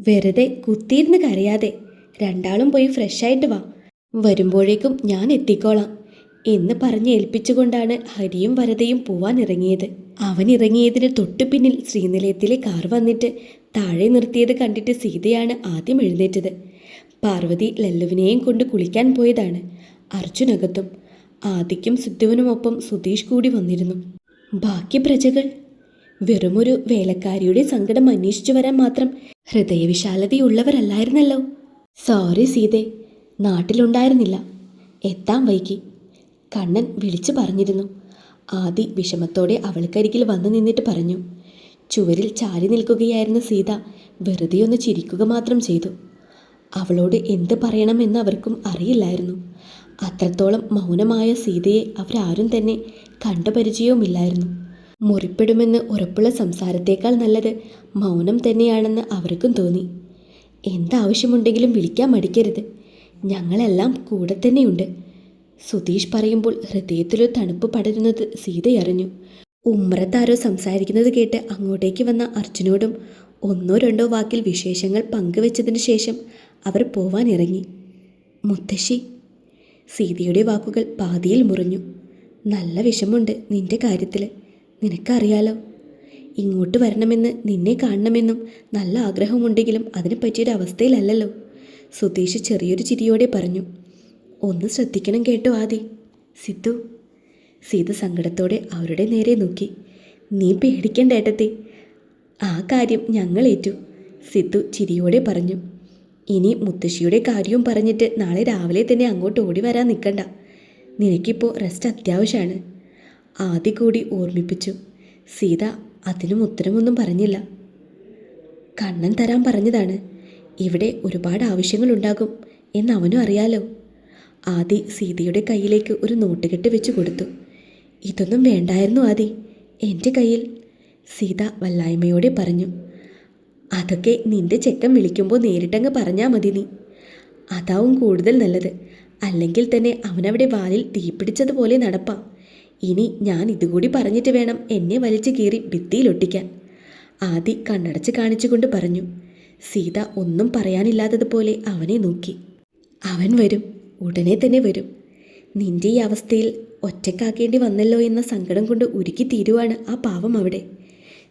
വെറുതെ കുത്തിയിരുന്ന് കരയാതെ രണ്ടാളും പോയി ഫ്രഷായിട്ട് വാ. വരുമ്പോഴേക്കും ഞാൻ എത്തിക്കോളാം എന്ന് പറഞ്ഞ് ഏൽപ്പിച്ചുകൊണ്ടാണ് ഹരിയും വരതയും പോവാൻ ഇറങ്ങിയത്. അവൻ ഇറങ്ങിയതിന് തൊട്ടു പിന്നിൽ ശ്രീനിലയത്തിലെ കാർ വന്നിട്ട് താഴെ നിർത്തിയത് കണ്ടിട്ട് സീതയാണ് ആദ്യം എഴുന്നേറ്റത്. പാർവതി ലല്ലുവിനെയും കൊണ്ട് കുളിക്കാൻ പോയതാണ്. അർജുനകത്തും ആദിക്കും സിദ്ധുവിനുമൊപ്പം സുധീഷ് കൂടി വന്നിരുന്നു. ബാക്കി പ്രജകൾ വെറുമൊരു വേലക്കാരിയുടെ സങ്കടം അന്വേഷിച്ചു വരാൻ മാത്രം ഹൃദയവിശാലതയുള്ളവരല്ലായിരുന്നല്ലോ. സോറി സീതേ, നാട്ടിലുണ്ടായിരുന്നില്ല, എത്താൻ വൈകി, കണ്ണൻ വിളിച്ചു പറഞ്ഞിരുന്നു. ആദി വിഷമത്തോടെ അവൾക്കരികിൽ വന്നു നിന്നിട്ട് പറഞ്ഞു. ചുവരിൽ ചാരി നിൽക്കുകയായിരുന്ന സീത വെറുതെ ഒന്ന് ചിരിക്കുക മാത്രം ചെയ്തു. അവളോട് എന്ത് പറയണമെന്ന് അവർക്കും അറിയില്ലായിരുന്നു. അത്രത്തോളം മൗനമായ സീതയെ അവരാരും തന്നെ കണ്ടുപരിചയവുമില്ലായിരുന്നു. മുറിപ്പെടുമെന്ന് ഉറപ്പുള്ള സംസാരത്തേക്കാൾ നല്ലത് മൗനം തന്നെയാണെന്ന് അവർക്കും തോന്നി. എന്താവശ്യമുണ്ടെങ്കിലും വിളിക്കാൻ മടിക്കരുത്, ഞങ്ങളെല്ലാം കൂടെ തന്നെയുണ്ട്. സുധീഷ് പറയുമ്പോൾ ഹൃദയത്തിലൊരു തണുപ്പ് പടരുന്നത് സീതയറിഞ്ഞു. ഉമ്രത്താരോ സംസാരിക്കുന്നത് കേട്ട് അങ്ങോട്ടേക്ക് വന്ന അർജുനോടും ഒന്നോ രണ്ടോ വാക്കിൽ വിശേഷങ്ങൾ പങ്കുവെച്ചതിന് ശേഷം അവർ പോവാനിറങ്ങി. മുത്തശ്ശി, സീതയുടെ വാക്കുകൾ പാതിയിൽ മുറിഞ്ഞു. നല്ല വിഷമുണ്ട് നിന്റെ കാര്യത്തിൽ, നിനക്കറിയാലോ. ഇങ്ങോട്ട് വരണമെന്ന്, നിന്നെ കാണണമെന്നും നല്ല ആഗ്രഹമുണ്ടെങ്കിലും അതിനെ പറ്റിയൊരു അവസ്ഥയിലല്ലല്ലോ. സുധീഷ് ചെറിയൊരു ചിരിയോടെ പറഞ്ഞു. ഒന്ന് ശ്രദ്ധിക്കണം കേട്ടോ ആദി. സിദ്ധു. സീത സങ്കടത്തോടെ അവരുടെ നേരെ നോക്കി. നീ പേടിക്കണ്ട ഏട്ടത്തി, ആ കാര്യം ഞങ്ങളേറ്റു, സിദ്ധു ചിരിയോടെ പറഞ്ഞു. ഇനി മുത്തശ്ശിയുടെ കാര്യവും പറഞ്ഞിട്ട് നാളെ രാവിലെ തന്നെ അങ്ങോട്ട് ഓടി വരാൻ നിൽക്കണ്ട, നിനക്കിപ്പോൾ റെസ്റ്റ് അത്യാവശ്യമാണ്, ആദി കൂടി ഓർമ്മിപ്പിച്ചു. സീത അതിനും ഉത്തരമൊന്നും പറഞ്ഞില്ല. കണ്ണൻ തരാൻ പറഞ്ഞതാണ്, ഇവിടെ ഒരുപാട് ആവശ്യങ്ങളുണ്ടാകും എന്ന് അവനും അറിയാലോ. ആദി സീതയുടെ കയ്യിലേക്ക് ഒരു നോട്ടുകെട്ട് വെച്ച് കൊടുത്തു. ഇതൊന്നും വേണ്ടായിരുന്നു ആദി, എൻ്റെ കയ്യിൽ, സീത വല്ലായ്മയോടെ പറഞ്ഞു. അതൊക്കെ നിന്റെ ചെക്കൻ വിളിക്കുമ്പോൾ നേരിട്ടങ്ങ് പറഞ്ഞാൽ മതി നീ, അതാവും കൂടുതൽ നല്ലത്. അല്ലെങ്കിൽ തന്നെ അവനവിടെ വാലിൽ തീപിടിച്ചതുപോലെ നടപ്പാം. ഇനി ഞാൻ ഇതുകൂടി പറഞ്ഞിട്ട് വേണം എന്നെ വലിച്ചു കീറി ഭിത്തിയിലൊട്ടിക്കാൻ, ആദി കണ്ണടച്ച് കാണിച്ചുകൊണ്ട് പറഞ്ഞു. സീത ഒന്നും പറയാനില്ലാത്തതുപോലെ അവനെ നോക്കി. അവൻ വരും, ഉടനെ തന്നെ വരും. നിന്റെ ഈ അവസ്ഥയിൽ ഒറ്റക്കാക്കേണ്ടി വന്നല്ലോ എന്ന സങ്കടം കൊണ്ട് ഉരുക്കി തീരുവാണ് ആ പാവം അവിടെ,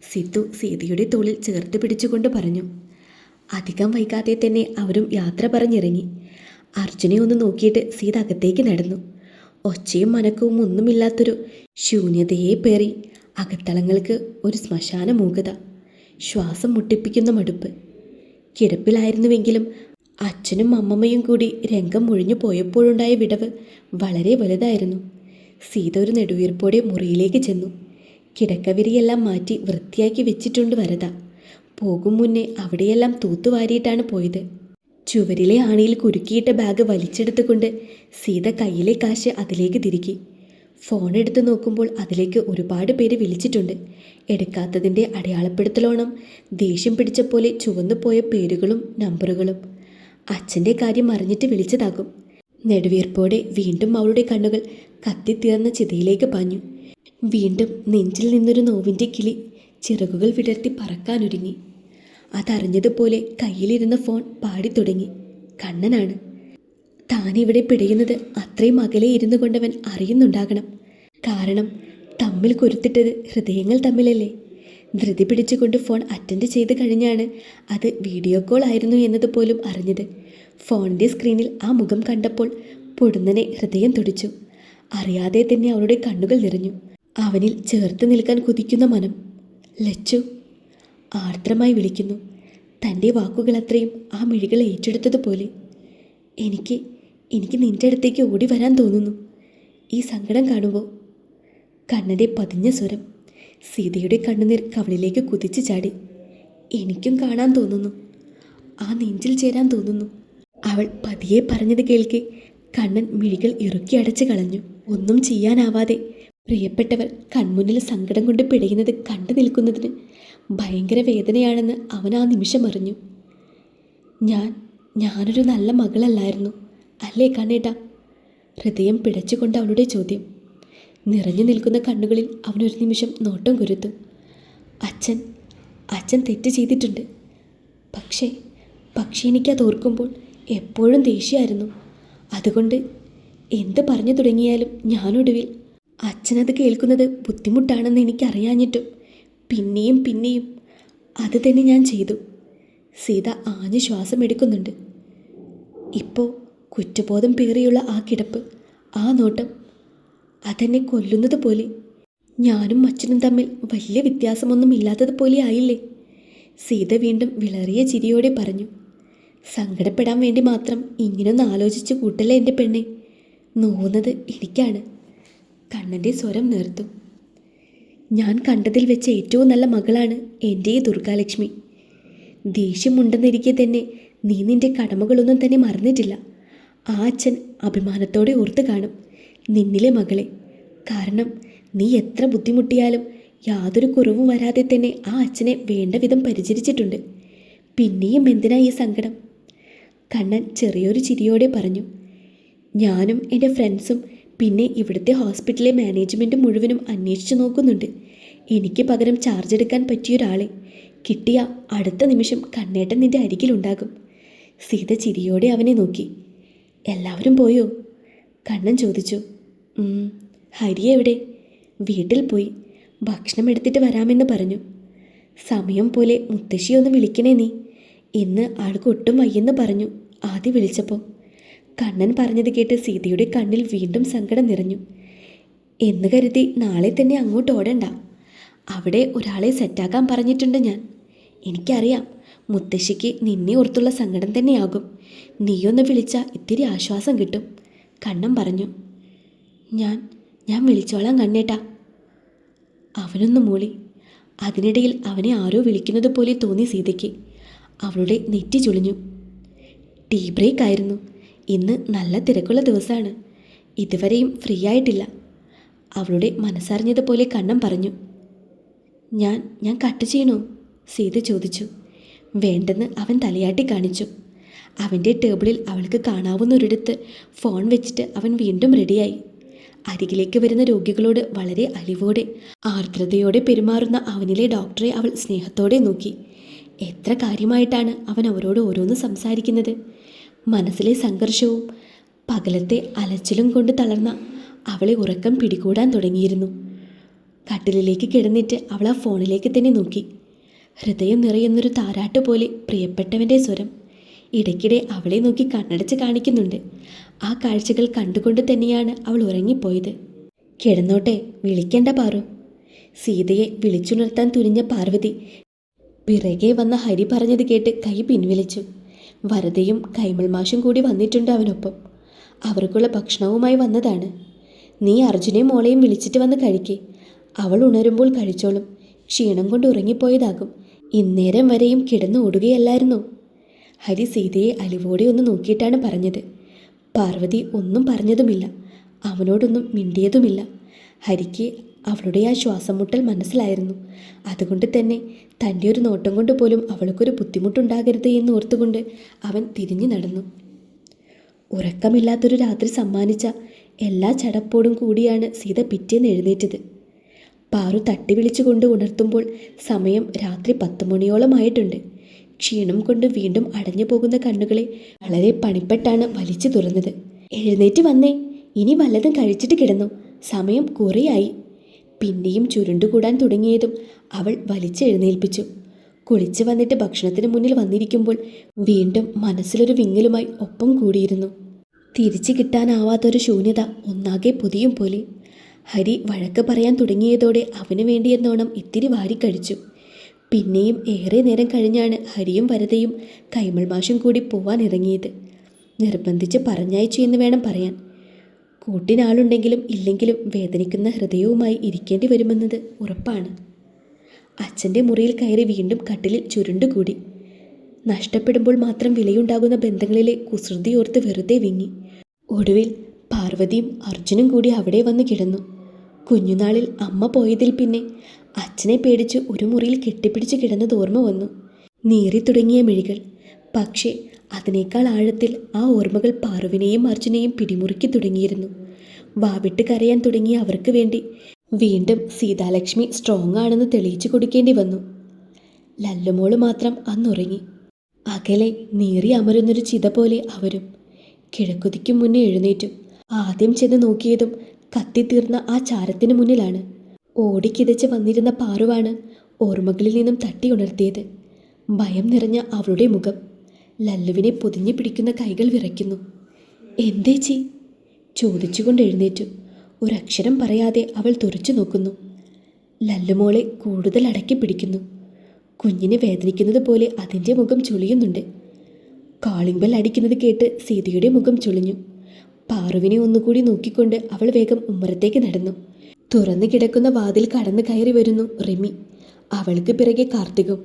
സിദ്ധു സീതയുടെ തോളിൽ ചേർത്ത് പിടിച്ചുകൊണ്ട് പറഞ്ഞു. അധികം വൈകാതെ തന്നെ അവരും യാത്ര പറഞ്ഞിറങ്ങി. അർജുനെ ഒന്ന് നോക്കിയിട്ട് സീത അകത്തേക്ക് നടന്നു. ഒച്ചയും മനക്കവും ഒന്നുമില്ലാത്തൊരു ശൂന്യതയെ പേറി അകത്തളങ്ങൾക്ക് ഒരു ശ്മശാന മൂകത, ശ്വാസം മുട്ടിപ്പിക്കുന്ന മടുപ്പ്. കിടപ്പിലായിരുന്നുവെങ്കിലും അച്ഛനും അമ്മമ്മയും കൂടി രംഗം ഒഴിഞ്ഞു പോയപ്പോഴുണ്ടായ വിടവ് വളരെ വലുതായിരുന്നു. സീത ഒരു നെടുവീർപ്പോടെ മുറിയിലേക്ക് ചെന്നു. കിടക്കവിരിയെല്ലാം മാറ്റി വൃത്തിയാക്കി വെച്ചിട്ടുണ്ട് വരദ. പോകും മുന്നേ അവിടെയെല്ലാം തൂത്തുവാരിയിട്ടാണ് പോയത്. ചുവരിലെ ആണിയിൽ കുരുക്കിയിട്ട ബാഗ് വലിച്ചെടുത്തുകൊണ്ട് സീത കയ്യിലെ കാശ് അതിലേക്ക് തിരുകി. ഫോൺ എടുത്ത് നോക്കുമ്പോൾ അതിലേക്ക് ഒരുപാട് പേര് വിളിച്ചിട്ടുണ്ട്. എടുക്കാത്തതിൻ്റെ അടയാളപ്പെടുത്തലോണം ദേഷ്യം പിടിച്ച പോലെ ചുവന്നു പോയ പേരുകളും നമ്പറുകളും. അച്ഛൻ്റെ കാര്യം അറിഞ്ഞിട്ട് വിളിച്ചതാകും. നെടുവീർപ്പോടെ വീണ്ടും അവളുടെ കണ്ണുകൾ കത്തിത്തീർന്ന ചിതയിലേക്ക് പാഞ്ഞു. വീണ്ടും നെഞ്ചിൽ നിന്നൊരു നോവിൻ്റെ കിളി ചിറകുകൾ വിടർത്തി പറക്കാനൊരുങ്ങി. അതറിഞ്ഞതുപോലെ കയ്യിലിരുന്ന ഫോൺ പാടിത്തുടങ്ങി. കണ്ണനാണ്. താനിവിടെ പിടയുന്നത് അത്രയും അകലെ ഇരുന്നു കൊണ്ടവൻ അറിയുന്നുണ്ടാകണം. കാരണം തമ്മിൽ കൊരുത്തിട്ടത് ഹൃദയങ്ങൾ തമ്മിലല്ലേ. ധൃതി പിടിച്ചുകൊണ്ട് ഫോൺ അറ്റൻഡ് ചെയ്ത് കഴിഞ്ഞാണ് അത് വീഡിയോ കോൾ ആയിരുന്നു എന്നതുപോലും അറിഞ്ഞത്. ഫോണിൻ്റെ സ്ക്രീനിൽ ആ മുഖം കണ്ടപ്പോൾ പൊടുന്നനെ ഹൃദയം തുടിച്ചു. അറിയാതെ തന്നെ അവളുടെ കണ്ണുകൾ നിറഞ്ഞു. അവനിൽ ചേർത്ത് നിൽക്കാൻ കുതിക്കുന്ന മനം. ലച്ചു, ആർദ്രമായി വിളിക്കുന്നു. തൻ്റെ വാക്കുകൾ അത്രയും ആ മിഴികൾ ഏറ്റെടുത്തതുപോലെ. എനിക്ക് നിൻ്റെ അടുത്തേക്ക് ഓടി വരാൻ തോന്നുന്നു ഈ സങ്കടം കാണുമ്പോൾ. കണ്ണൻ്റെ പതിഞ്ഞ സ്വരം. സീതയുടെ കണ്ണുനീർ കവളിലേക്ക് കുതിച്ചു ചാടി. എനിക്കും കാണാൻ തോന്നുന്നു, ആ നെഞ്ചിൽ ചേരാൻ തോന്നുന്നു. അവൾ പതിയെ പറഞ്ഞത് കേൾക്കെ കണ്ണൻ മിഴികൾ ഇറുക്കി അടച്ചു കളഞ്ഞു. ഒന്നും ചെയ്യാനാവാതെ പ്രിയപ്പെട്ടവർ കൺമുന്നിൽ സങ്കടം കൊണ്ട് പിടയുന്നത് കണ്ടു നിൽക്കുന്നതിന് ഭയങ്കര വേദനയാണെന്ന് അവൻ ആ നിമിഷം അറിഞ്ഞു. ഞാനൊരു നല്ല മകളല്ലായിരുന്നു അല്ലേ കണ്ണേട്ടാ? ഹൃദയം പിടച്ചുകൊണ്ട് അവളുടെ ചോദ്യം. നിറഞ്ഞു നിൽക്കുന്ന കണ്ണുകളിൽ അവനൊരു നിമിഷം നോട്ടം കുരുത്തു. അച്ഛൻ തെറ്റ് ചെയ്തിട്ടുണ്ട്, പക്ഷേ പക്ഷേ എനിക്കത് ഓർക്കുമ്പോൾ എപ്പോഴും ദേഷ്യമായിരുന്നു. അതുകൊണ്ട് എന്ത് പറഞ്ഞു തുടങ്ങിയാലും ഞാനൊടുവിൽ അച്ഛനത് കേൾക്കുന്നത് ബുദ്ധിമുട്ടാണെന്ന് എനിക്കറിയാഞ്ഞിട്ടും പിന്നെയും പിന്നെയും അത് തന്നെ ഞാൻ ചെയ്തു. സീത ആഞ്ഞ് ശ്വാസം എടുക്കുന്നുണ്ട്. ഇപ്പോൾ കുറ്റബോധം പേറിയുള്ള ആ കിടപ്പ്, ആ നോട്ടം, അതെന്നെ കൊല്ലുന്നത് പോലെ. ഞാനും അച്ഛനും തമ്മിൽ വലിയ വ്യത്യാസമൊന്നും ഇല്ലാത്തതുപോലെ ആയില്ലേ? സീത വീണ്ടും വിളറിയ ചിരിയോടെ പറഞ്ഞു. സങ്കടപ്പെടാൻ വേണ്ടി മാത്രം ഇങ്ങനൊന്ന് ആലോചിച്ച് കൂട്ടല്ലേ എൻ്റെ പെണ്ണെ. നോവുന്നത് എനിക്കാണ്. കണ്ണൻ്റെ സ്വരം നേർത്തു. ഞാൻ കണ്ടതിൽ വെച്ച് ഏറ്റവും നല്ല മകളാണ് എൻ്റെ ഈ ദുർഗാലക്ഷ്മി. ദേഷ്യമുണ്ടെന്നിരിക്കെ തന്നെ നീ നിൻ്റെ കടമകളൊന്നും തന്നെ മറന്നിട്ടില്ല. ആ അച്ഛൻ അഭിമാനത്തോടെ ഓർത്ത് കാണും നിന്നിലെ മകളെ. കാരണം നീ എത്ര ബുദ്ധിമുട്ടിയാലും യാതൊരു കുറവും വരാതെ തന്നെ ആ അച്ഛനെ വേണ്ട വിധം പരിചരിച്ചിട്ടുണ്ട്. പിന്നെയും എന്തിനാ ഈ സങ്കടം? കണ്ണൻ ചെറിയൊരു ചിരിയോടെ പറഞ്ഞു. ഞാനും എൻ്റെ ഫ്രണ്ട്സും പിന്നെ ഇവിടുത്തെ ഹോസ്പിറ്റലിലെ മാനേജ്മെൻറ്റും മുഴുവനും അന്വേഷിച്ചു നോക്കുന്നുണ്ട്. എനിക്ക് പകരം ചാർജ് എടുക്കാൻ പറ്റിയൊരാളെ കിട്ടിയ അടുത്ത നിമിഷം കണ്ണേട്ടൻ നിൻ്റെ അരികിലുണ്ടാകും. സീത ചിരിയോടെ അവനെ നോക്കി. എല്ലാവരും പോയോ? കണ്ണൻ ചോദിച്ചു. ഹരി എവിടെ? വീട്ടിൽ പോയി. ഭക്ഷണം എടുത്തിട്ട് വരാമെന്ന് പറഞ്ഞു. സമയം പോലെ മുത്തശ്ശിയൊന്ന് വിളിക്കണേ നീ. ഇന്ന് ആൾക്ക് ഒട്ടും വയ്യെന്ന് പറഞ്ഞു ആദ്യം വിളിച്ചപ്പോൾ. കണ്ണൻ പറഞ്ഞത് കേട്ട് സീതയുടെ കണ്ണിൽ വീണ്ടും സങ്കടം നിറഞ്ഞു. എന്ന് കരുതി നാളെ തന്നെ അങ്ങോട്ട് ഓടണ്ട. അവിടെ ഒരാളെ സെറ്റാക്കാൻ പറഞ്ഞിട്ടുണ്ട് ഞാൻ. എനിക്കറിയാം മുത്തശ്ശിക്ക് നിന്നെ ഓർത്തുള്ള സങ്കടം തന്നെയാകും. നീയൊന്ന് വിളിച്ചാൽ ഇത്തിരി ആശ്വാസം കിട്ടും, കണ്ണൻ പറഞ്ഞു. ഞാൻ വിളിച്ചോളാം കണ്ണേട്ടാ. അവനൊന്ന് മൂളി. അതിനിടയിൽ അവനെ ആരോ വിളിക്കുന്നത് പോലെ തോന്നി സീതയ്ക്ക്. അവളുടെ നെറ്റി ചുളിഞ്ഞു. ടീ ബ്രേക്ക് ആയിരുന്നു. ഇന്ന് നല്ല തിരക്കുള്ള ദിവസമാണ്. ഇതുവരെയും ഫ്രീ ആയിട്ടില്ല. അവളുടെ മനസ്സറിഞ്ഞതുപോലെ കണ്ണൻ പറഞ്ഞു. ഞാൻ കട്ട് ചെയ്യണോ? സീത ചോദിച്ചു. വേണ്ടെന്ന് അവൻ തലയാട്ടി കാണിച്ചു. അവൻ്റെ ടേബിളിൽ അവൾക്ക് കാണാവുന്ന ഒരിടത്ത് ഫോൺ വെച്ചിട്ട് അവൻ വീണ്ടും റെഡിയായി. അരികിലേക്ക് വരുന്ന രോഗികളോട് വളരെ അലിവോടെ ആർദ്രതയോടെ പെരുമാറുന്ന അവനിലെ ഡോക്ടറെ അവൾ സ്നേഹത്തോടെ നോക്കി. എത്ര കാര്യമായിട്ടാണ് അവൻ അവരോട് ഓരോന്ന് സംസാരിക്കുന്നത്. മനസ്സിലെ സംഘർഷവും പകലത്തെ അലച്ചിലും കൊണ്ട് തളർന്ന അവളെ ഉറക്കം പിടികൂടാൻ തുടങ്ങിയിരുന്നു. കട്ടിലിലേക്ക് കിടന്നിട്ട് അവൾ ആ ഫോണിലേക്ക് തന്നെ നോക്കി. ഹൃദയം നിറയുന്നൊരു താരാട്ട് പോലെ പ്രിയപ്പെട്ടവൻ്റെ സ്വരം ഇടയ്ക്കിടെ അവളെ നോക്കി കണ്ണടച്ച് കാണിക്കുന്നുണ്ട്. ആ കാഴ്ചകൾ കണ്ടുകൊണ്ട് തന്നെയാണ് അവൾ ഉറങ്ങിപ്പോയത്. കിടന്നോട്ടെ, വിളിക്കണ്ട പാറു. സീതയെ വിളിച്ചുണർത്താൻ തുനിഞ്ഞ പാർവതി പിറകെ വന്ന ഹരി പറഞ്ഞത് കേട്ട് കൈ പിൻവലിച്ചു. വരദയും കൈമൾ മാഷും കൂടി വന്നിട്ടുണ്ട് അവനൊപ്പം. അവർക്കുള്ള ഭക്ഷണവുമായി വന്നതാണ്. നീ അർജുനെയും മോളെയും വിളിച്ചിട്ട് വന്ന് കഴിക്കേ. അവൾ ഉണരുമ്പോൾ കഴിച്ചോളും. ക്ഷീണം കൊണ്ട് ഉറങ്ങിപ്പോയതാകും. ഇന്നേരം വരെയും കിടന്നു ഓടുകയല്ലായിരുന്നോ? ഹരി സീതയെ അലിവോടെ ഒന്ന് നോക്കിയിട്ടാണ് പറഞ്ഞത്. പാർവതി ഒന്നും പറഞ്ഞതുമില്ല, അവനോടൊന്നും മിണ്ടിയതുമില്ല. ഹരിക്ക് അവളുടെ ആ ശ്വാസം മുട്ടൽ മനസ്സിലായിരുന്നു. അതുകൊണ്ട് തന്നെ തൻ്റെ ഒരു നോട്ടം കൊണ്ട് പോലും അവൾക്കൊരു ബുദ്ധിമുട്ടുണ്ടാകരുത് എന്ന് ഓർത്തുകൊണ്ട് അവൻ തിരിഞ്ഞു നടന്നു. ഉറക്കമില്ലാത്തൊരു രാത്രി സമ്മാനിച്ച എല്ലാ ചടപ്പോടും കൂടിയാണ് സീത പിറ്റേന്ന് എഴുന്നേറ്റത്. പാറു തട്ടി വിളിച്ചുകൊണ്ട് ഉണർത്തുമ്പോൾ സമയം രാത്രി 10 മണിയോളമായിട്ടുണ്ട്. ക്ഷീണം കൊണ്ട് വീണ്ടും അടഞ്ഞു പോകുന്ന കണ്ണുകളെ വളരെ പണിപ്പെട്ടാണ് വലിച്ചു തുറന്നത്. എഴുന്നേറ്റ് വന്നേ, ഇനി വല്ലതും കഴിച്ചിട്ട് കിടന്നു, സമയം കുറേയായി. പിന്നെയും ചുരുണ്ടുകൂടാൻ തുടങ്ങിയതും അവൾ വലിച്ചെഴുന്നേൽപ്പിച്ചു. കുളിച്ചു വന്നിട്ട് ഭക്ഷണത്തിന് മുന്നിൽ വന്നിരിക്കുമ്പോൾ വീണ്ടും മനസ്സിലൊരു വിങ്ങലുമായി ഒപ്പം കൂടിയിരുന്നു. തിരിച്ചു കിട്ടാനാവാത്തൊരു ശൂന്യത ഒന്നാകെ പൊതിയും പോലെ. ഹരി വഴക്ക് പറയാൻ തുടങ്ങിയതോടെ അവന് വേണ്ടിയെന്നോണം ഇത്തിരി വാരിക്കഴിച്ചു. പിന്നെയും ഏറെ നേരം കഴിഞ്ഞാണ് ഹരിയും വരദയും കൈമൾ മാഷും കൂടി പോവാൻ ഇറങ്ങിയത്. നിർബന്ധിച്ച് പറഞ്ഞയച്ചു എന്ന് വേണം പറയാൻ. കൂട്ടിനാളുണ്ടെങ്കിലും ഇല്ലെങ്കിലും വേദനിക്കുന്ന ഹൃദയവുമായി ഇരിക്കേണ്ടി വരുമെന്നത് ഉറപ്പാണ്. അച്ഛൻ്റെ മുറിയിൽ കയറി വീണ്ടും കട്ടിലിൽ ചുരുണ്ടുകൂടി. നഷ്ടപ്പെടുമ്പോൾ മാത്രം വിലയുണ്ടാകുന്ന ബന്ധങ്ങളിലെ കുസൃതിയോർത്ത് വെറുതെ വിങ്ങി. ഒടുവിൽ പാർവതിയും അർജുനും കൂടി അവിടെ വന്ന് കിടന്നു. കുഞ്ഞുനാളിൽ അമ്മ പോയതിൽ പിന്നെ അച്ഛനെ പേടിച്ച് ഒരു മുറിയിൽ കെട്ടിപ്പിടിച്ച് കിടന്നത് ഓർമ്മ വന്നു. നീറി തുടങ്ങിയ മിഴികൾ. പക്ഷേ അതിനേക്കാൾ ആഴത്തിൽ ആ ഓർമ്മകൾ പാറുവിനെയും അർജുനെയും പിടിമുറുക്കി തുടങ്ങിയിരുന്നു. വാവിട്ട് കരയാൻ തുടങ്ങിയ അവർക്ക് വേണ്ടി വീണ്ടും സീതാലക്ഷ്മി സ്ട്രോങ് ആണെന്ന് തെളിയിച്ചു കൊടുക്കേണ്ടി വന്നു. ലല്ലുമോള് മാത്രം അന്നുറങ്ങി. അകലെ നീറി അമരുന്നൊരു ചിത പോലെ അവരും. കിഴക്കുതിക്കും മുന്നേ എഴുന്നേറ്റു. ആദ്യം ചെന്ന് നോക്കിയതും കത്തിത്തീർന്ന ആ ചാരത്തിന് മുന്നിലാണ്. ഓടിക്കിതച്ച് വന്നിരുന്ന പാറുവാണ് ഓർമ്മകളിൽ നിന്നും തട്ടി ഉണർത്തിയത്. ഭയം നിറഞ്ഞ അവളുടെ മുഖം. ലല്ലുവിനെ പൊതിഞ്ഞു പിടിക്കുന്ന കൈകൾ വിറയ്ക്കുന്നു. എന്തേച്ചി? ചോദിച്ചുകൊണ്ട് എഴുന്നേറ്റു. ഒരക്ഷരം പറയാതെ അവൾ തുറച്ചു നോക്കുന്നു. ലല്ലുമോളെ കൂടുതൽ അടക്കി പിടിക്കുന്നു. കുഞ്ഞിനെ വേദനിക്കുന്നത് പോലെ അതിൻ്റെ മുഖം ചുളിയുന്നുണ്ട്. കാളിംഗ് ബെൽ അടിക്കുന്നത് കേട്ട് സീതയുടെ മുഖം ചുളിഞ്ഞു. പാറുവിനെ ഒന്നുകൂടി നോക്കിക്കൊണ്ട് അവൾ വേഗം ഉമ്മറത്തേക്ക് നടന്നു. തുറന്നു കിടക്കുന്ന വാതിൽ കടന്നു കയറി വരുന്നു റിമി. അവൾക്ക് പിറകെ കാർത്തികും.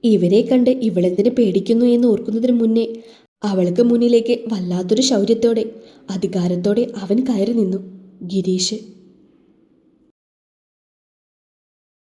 ഇവരെ കണ്ട് ഇവളെന്തിനെ പേടിക്കുന്നു എന്ന് ഓർക്കുന്നതിന് മുന്നേ അവൾക്ക് മുന്നിലേക്ക് വല്ലാത്തൊരു ശൗര്യത്തോടെ അധികാരത്തോടെ അവൻ കയറി നിന്നു. ഗിരീഷ്.